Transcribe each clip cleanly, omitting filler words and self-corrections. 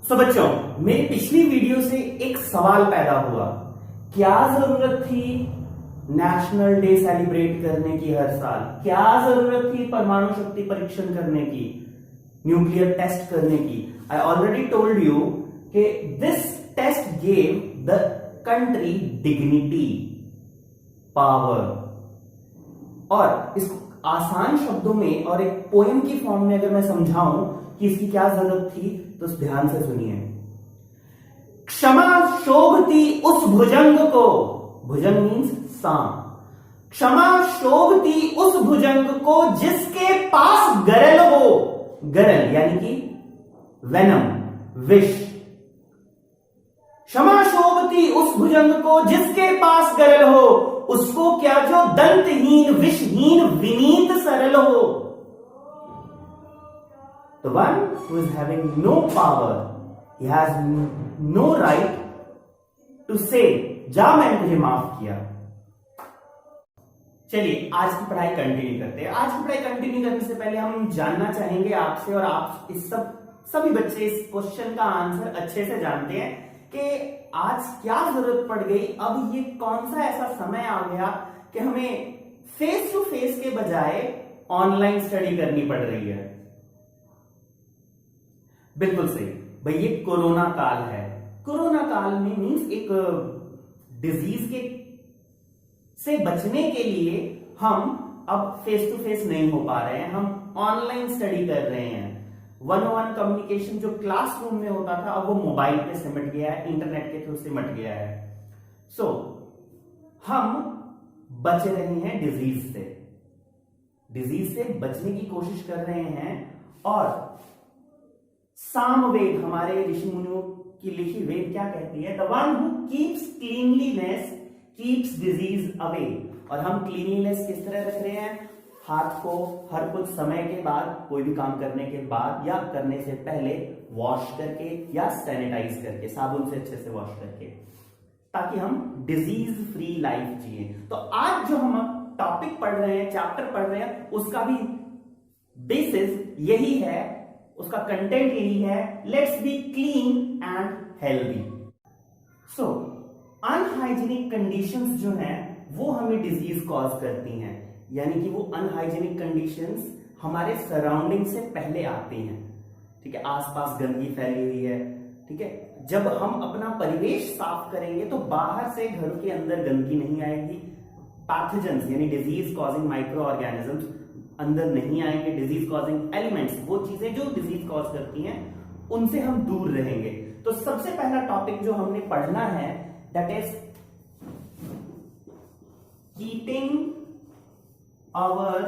सो बच्चों, मेरी पिछली वीडियो से एक सवाल पैदा हुआ, क्या जरूरत थी नेशनल डे सेलिब्रेट करने की हर साल? क्या जरूरत थी परमाणु शक्ति परीक्षण करने की, न्यूक्लियर टेस्ट करने की? आई ऑलरेडी टोल्ड यू कि this test gave the country dignity, power. और इसको आसान शब्दों में और एक पोएम की फॉर्म में अगर मैं समझाऊं कि इसकी क्या जरूरत थी, तो ध्यान से सुनिए। क्षमा शोभती उस भुजंग को, भुजंग मीन्स सांप, क्षमा शोभती उस भुजंग को जिसके पास गरल हो, गरल यानी कि वेनम, विष। क्षमा शोभती उस भुजंग को जिसके पास गरल हो, उसको क्या जो दंतहीन विषहीन विनीत सरल हो। The one who is having no power, he has no right to say, जा मैंने तुझे माफ किया। चलिए आज की पढ़ाई कंटिन्यू करते हैं। आज की पढ़ाई कंटिन्यू करने से पहले हम जानना चाहेंगे आपसे, और आप इस सभी बच्चे इस क्वेश्चन का आंसर अच्छे से जानते हैं कि आज क्या जरूरत पड़ गई, अब ये कौन सा ऐसा समय आ गया कि हमें फेस टू फेस के बजाय ऑनलाइन स्टडी करनी पड़ रही है। बिल्कुल सही भाई, ये कोरोना काल है। कोरोना काल में मीन्स एक डिजीज के से बचने के लिए हम अब फेस टू फेस नहीं हो पा रहे हैं, हम ऑनलाइन स्टडी कर रहे हैं। वन ऑन वन कम्युनिकेशन जो क्लासरूम में होता था, अब वो मोबाइल पे सिमट गया है, इंटरनेट के थ्रू सिमट गया है। सो हम बच रहे हैं डिजीज से, डिजीज से बचने की कोशिश कर रहे हैं। और सामवेद, हमारे ऋषि मुनियों की लिखी वेद क्या कहती है? The one who keeps cleanliness keeps disease away. और हम क्लीनलीनेस किस तरह रख रहे हैं? हाथ को हर कुछ समय के बाद, कोई भी काम करने के बाद या करने से पहले वॉश करके या सैनिटाइज करके, साबुन से अच्छे से वॉश करके, ताकि हम डिजीज फ्री लाइफ जिए। तो आज जो हम टॉपिक पढ़ रहे हैं, चैप्टर पढ़ रहे हैं, उसका भी बेसिस यही है, उसका कंटेंट यही है, let's be clean and healthy. So unhygienic conditions जो हैं वो हमें डिजीज कॉज करती हैं, यानी कि वो अनहाइजीनिक कंडीशंस हमारे सराउंडिंग से पहले आती हैं। ठीक है, आसपास गंदगी फैली हुई है। ठीक है, जब हम अपना परिवेश साफ करेंगे तो बाहर से घर के अंदर गंदगी नहीं आएगी, पैथोजेंस यानी डिजीज कॉजिंग माइक्रो ऑर्गेनिजम्स अंदर नहीं आएंगे, डिजीज कॉजिंग एलिमेंट्स, वो चीजें जो डिजीज कॉज करती हैं उनसे हम दूर रहेंगे। तो सबसे पहला टॉपिक जो हमने पढ़ना है, that is keeping our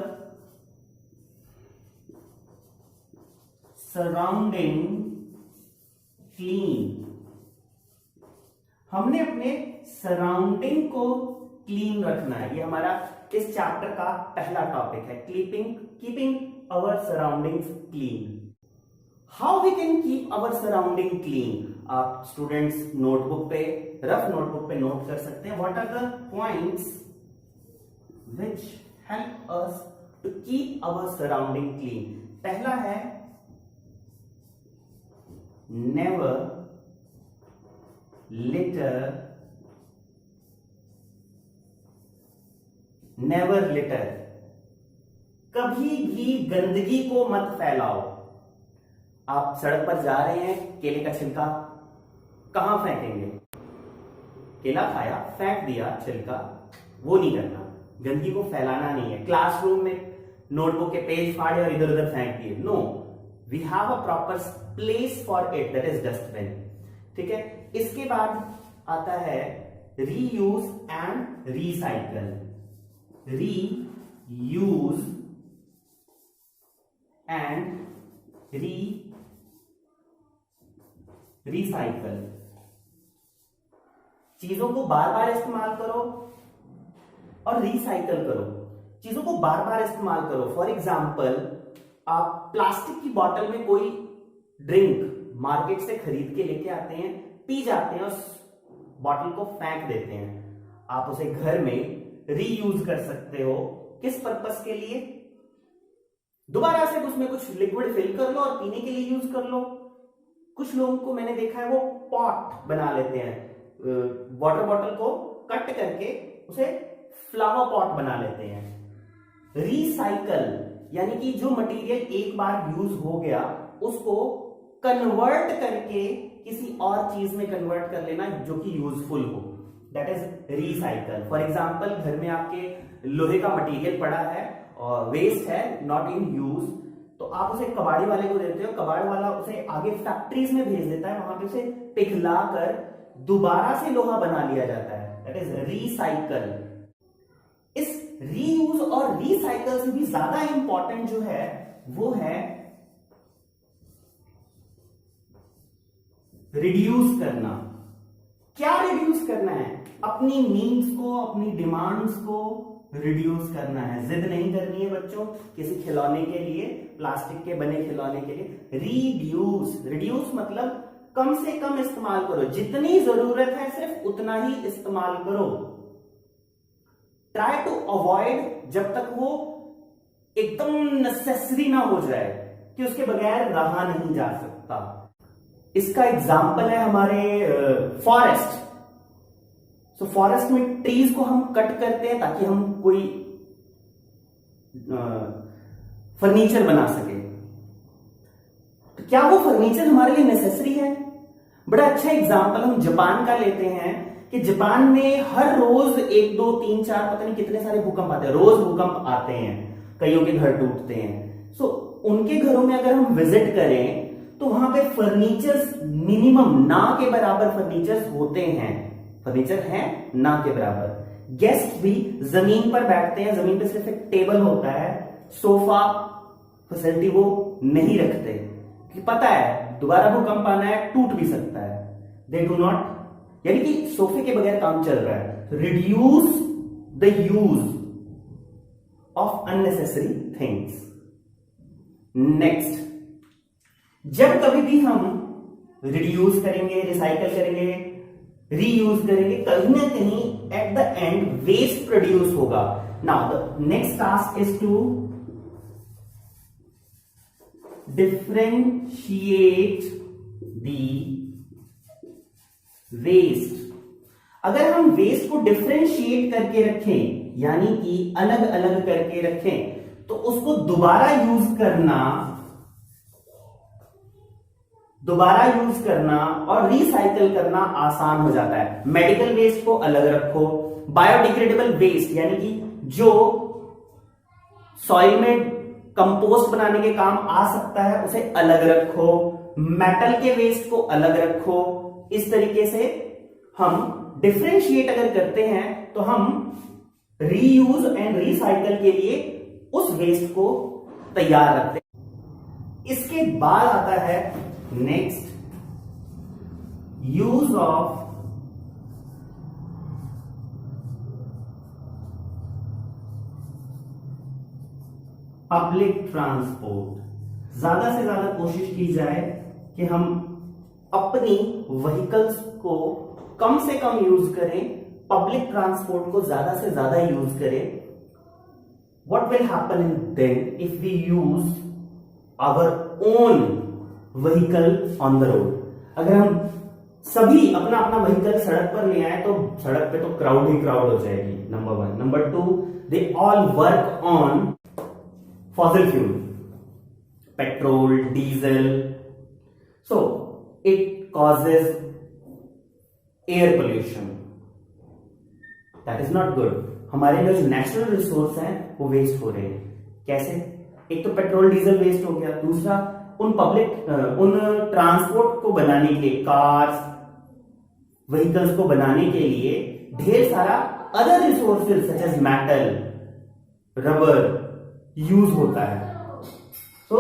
surrounding clean. हमने अपने सराउंडिंग को क्लीन रखना है, ये हमारा इस चैप्टर का पहला टॉपिक है, keeping our surroundings clean. How we can keep our surrounding clean? आप स्टूडेंट्स नोटबुक पे, रफ नोटबुक पे नोट कर सकते हैं, what are the points which help us to keep our surrounding clean. पहला है नेवर लिटर, नेवर लिटर, कभी भी गंदगी को मत फैलाओ। आप सड़क पर जा रहे हैं, केले का छिलका कहां फेंकेंगे? केला खाया, फेंक दिया छिलका, वो नहीं करना, गंदगी को फैलाना नहीं है। क्लासरूम में नोटबुक के पेज फाड़े और इधर उधर फेंक दिए, no, we have a proper place for it, that is dustbin. ठीक है, इसके बाद आता है reuse and recycle. Reuse and recycle. चीजों को बार बार इस्तेमाल करो और रिसाइकल करो, चीजों को बार बार इस्तेमाल करो। फॉर एग्जाम्पल, आप प्लास्टिक की बोतल में कोई ड्रिंक मार्केट से खरीद के लेके आते हैं, पी जाते हैं, उस बॉटल को फेंक देते हैं। आप उसे घर में रीयूज कर सकते हो। किस पर्पस के लिए? दोबारा से उसमें कुछ लिक्विड फिल कर लो और पीने के लिए यूज कर लो। कुछ कुछ लोगों को मैंने देखा है वो पॉट बना लेते हैं, वाटर बॉटल को कट करके उसे फ्लावर पॉट बना लेते हैं। रिसाइकल यानी कि जो मटेरियल एक बार यूज हो गया उसको कन्वर्ट करके किसी और चीज में कन्वर्ट कर लेना जो कि यूजफुल हो, that is recycle. For example, घर में आपके लोहे का मटेरियल पड़ा है और वेस्ट है, नॉट इन यूज, तो आप उसे कबाड़ी वाले को देते हो, कबाड़ वाला उसे आगे फैक्ट्रीज में भेज देता है, वहां पे उसे पिघला कर दोबारा से लोहा बना लिया जाता है, दैट इज रिसाइकल। इस रीयूज और रिसाइकल से भी ज्यादा इंपॉर्टेंट जो है वो है रिड्यूस करना। क्या रिड्यूस करना है? अपनी नीड्स को, अपनी डिमांड्स को रिड्यूस करना है। जिद नहीं करनी है बच्चों किसी खिलौने के लिए, प्लास्टिक के बने खिलौने के लिए। रिड्यूस मतलब कम से कम इस्तेमाल करो, जितनी जरूरत है सिर्फ उतना ही इस्तेमाल करो। ट्राई टू अवॉइड जब तक वो एकदम नेसेसरी ना हो जाए कि उसके बगैर रहा नहीं जा सकता। इसका एग्जाम्पल है हमारे फॉरेस्ट। सो फॉरेस्ट में ट्रीज को हम कट करते हैं ताकि हम कोई फर्नीचर बना सके। तो क्या वो फर्नीचर हमारे लिए नेसेसरी है? बड़ा अच्छा एग्जाम्पल हम जापान का लेते हैं कि जापान में हर रोज 1 2 3 4 पता नहीं कितने सारे भूकंप आते हैं, रोज भूकंप आते हैं, कईयों के घर टूटते हैं। सो उनके घरों में अगर हम विजिट करें तो वहां पे फर्नीचर्स मिनिमम ना के बराबर फर्नीचर्स होते हैं, फर्नीचर है ना के बराबर। गेस्ट भी जमीन पर बैठते हैं, जमीन पे सिर्फ एक टेबल होता है, सोफा फैसिलिटी वो नहीं रखते कि पता है दोबारा भूकंप आना है, टूट भी सकता है। दे डू नॉट, यानी कि सोफे के बगैर काम चल रहा है। Reduce the use of unnecessary things. Next, जब कभी भी हम रिड्यूस करेंगे, रिसाइकल करेंगे, रीयूज करेंगे, कहीं ना कहीं at the end waste produce होगा। Now the next task is to differentiate the waste. अगर हम वेस्ट को डिफरेंशिएट करके रखें, यानी कि अलग अलग करके रखें, तो उसको दोबारा यूज करना और रिसाइकल करना आसान हो जाता है। मेडिकल वेस्ट को अलग रखो, बायोडिग्रेडेबल वेस्ट यानी कि जो सॉइल में कंपोस्ट बनाने के काम आ सकता है उसे अलग रखो, मेटल के वेस्ट को अलग रखो। इस तरीके से हम डिफरेंशिएट अगर करते हैं तो हम रीयूज एंड रिसाइकल के लिए उस वेस्ट को तैयार रखते हैं। इसके बाद आता है next, use of public transport. ज्यादा से ज्यादा कोशिश की जाए कि हम अपनी व्हीकल्स को कम से कम यूज करें, पब्लिक ट्रांसपोर्ट को ज्यादा से ज्यादा यूज करें। What will happen then if we use our own vehicle on the road? अगर हम सभी अपना अपना व्हीकल सड़क पर ले आए तो सड़क पे तो क्राउड ही क्राउड हो जाएगी, number 1। Number 2, they all work on fossil fuel, petrol, diesel, so it causes air pollution, that is not good। हमारे लिए जो नेचुरल रिसोर्स हैं वो वेस्ट हो रहे हैं। कैसे? एक तो पेट्रोल डीजल वेस्ट हो गया, दूसरा उन ट्रांसपोर्ट को बनाने के लिए, कार्स व्हीकल्स को बनाने के लिए ढेर सारा other resources such as metal, rubber use होता है। तो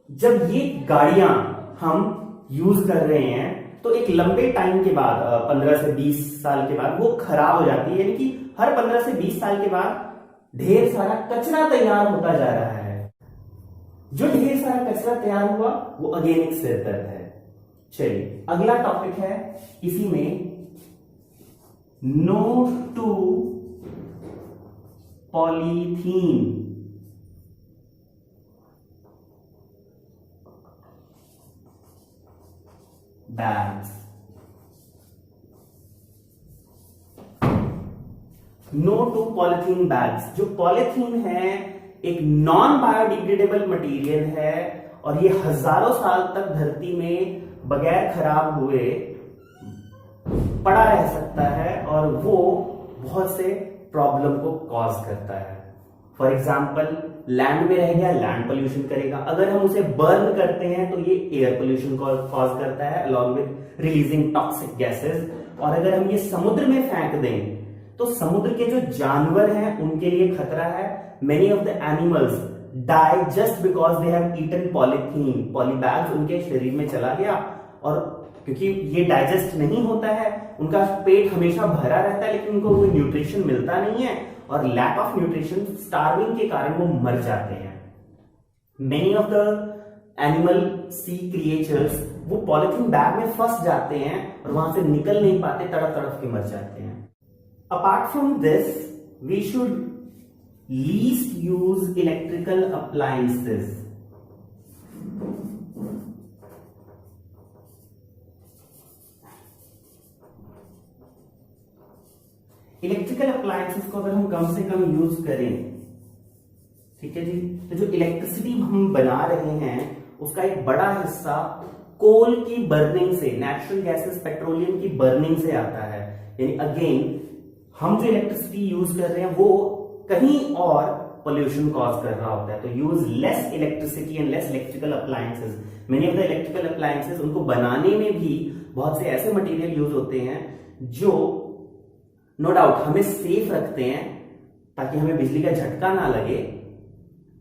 जब ये गाड़ियां हम यूज कर रहे हैं तो एक लंबे टाइम के बाद 15 से 20 साल के बाद वो खराब हो जाती है, यानी कि हर 15 से 20 साल के बाद ढेर सारा कचरा तैयार होता जा रहा है। जो ढेर सारा कचरा तैयार हुआ वो अगेन एक सिर दर्द है। चलिए अगला टॉपिक है इसी में, no to polythene. bags. No to polythene bags. जो पॉलिथीन है एक नॉन बायोडिग्रेडेबल मटेरियल है और ये हजारों साल तक धरती में बगैर खराब हुए पड़ा रह सकता है और वो बहुत से प्रॉब्लम को कॉज करता है। फॉर एग्जाम्पल लैंड में रह गया, लैंड पोल्यूशन करेगा। अगर हम उसे बर्न करते हैं तो ये एयर पोल्यूशन कॉज करता है along with releasing toxic gases. और अगर हम ये समुद्र में फेंक दें तो समुद्र के जो जानवर हैं उनके लिए खतरा है। Many of the animals die just because they have eaten polythene. Polybags उनके शरीर में चला गया और क्योंकि ये डाइजेस्ट नहीं होता है, उनका पेट हमेशा भरा रहता है लेकिन उनको कोई न्यूट्रिशन मिलता नहीं है और लैक ऑफ न्यूट्रिशन, स्टार्विंग के कारण वो मर जाते हैं। Many of the animal sea creatures वो पॉलिथीन बैग में फंस जाते हैं और वहां से निकल नहीं पाते, तड़प तड़प के मर जाते हैं। Apart from this, we should least use electrical appliances. Electrical appliances को अगर हम कम से कम यूज करें, ठीक है जी, तो जो इलेक्ट्रिसिटी हम बना रहे हैं उसका एक बड़ा हिस्सा कोल की बर्निंग से, नेचुरल गैसेस पेट्रोलियम की बर्निंग से आता है। यानी अगेन हम जो इलेक्ट्रिसिटी यूज कर रहे हैं वो कहीं और पोल्यूशन कॉज कर रहा होता है। तो use less electricity and less electrical appliances. Many of the electrical appliances उनको बनाने में भी बहुत से ऐसे मटेरियल यूज होते हैं जो नो डाउट हमें सेफ रखते हैं ताकि हमें बिजली का झटका ना लगे,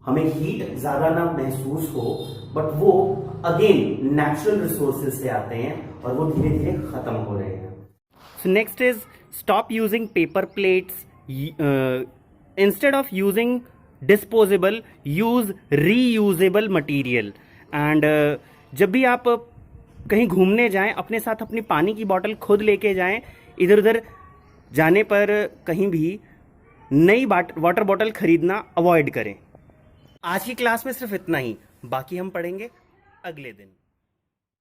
हमें हीट ज्यादा ना महसूस हो, बट वो अगेन नेचुरल रिसोर्सेज से आते हैं और वो धीरे धीरे खत्म हो रहे हैं। So next is stop using paper plates. Instead of using disposable, use reusable material. And जब भी आप कहीं घूमने जाएं अपने साथ अपनी पानी की बोतल खुद लेके जाएं। इधर उधर जाने पर कहीं भी नई वाटर बोतल खरीदना अवॉइड करें। आज की क्लास में सिर्फ इतना ही, बाकी हम पढ़ेंगे अगले दिन।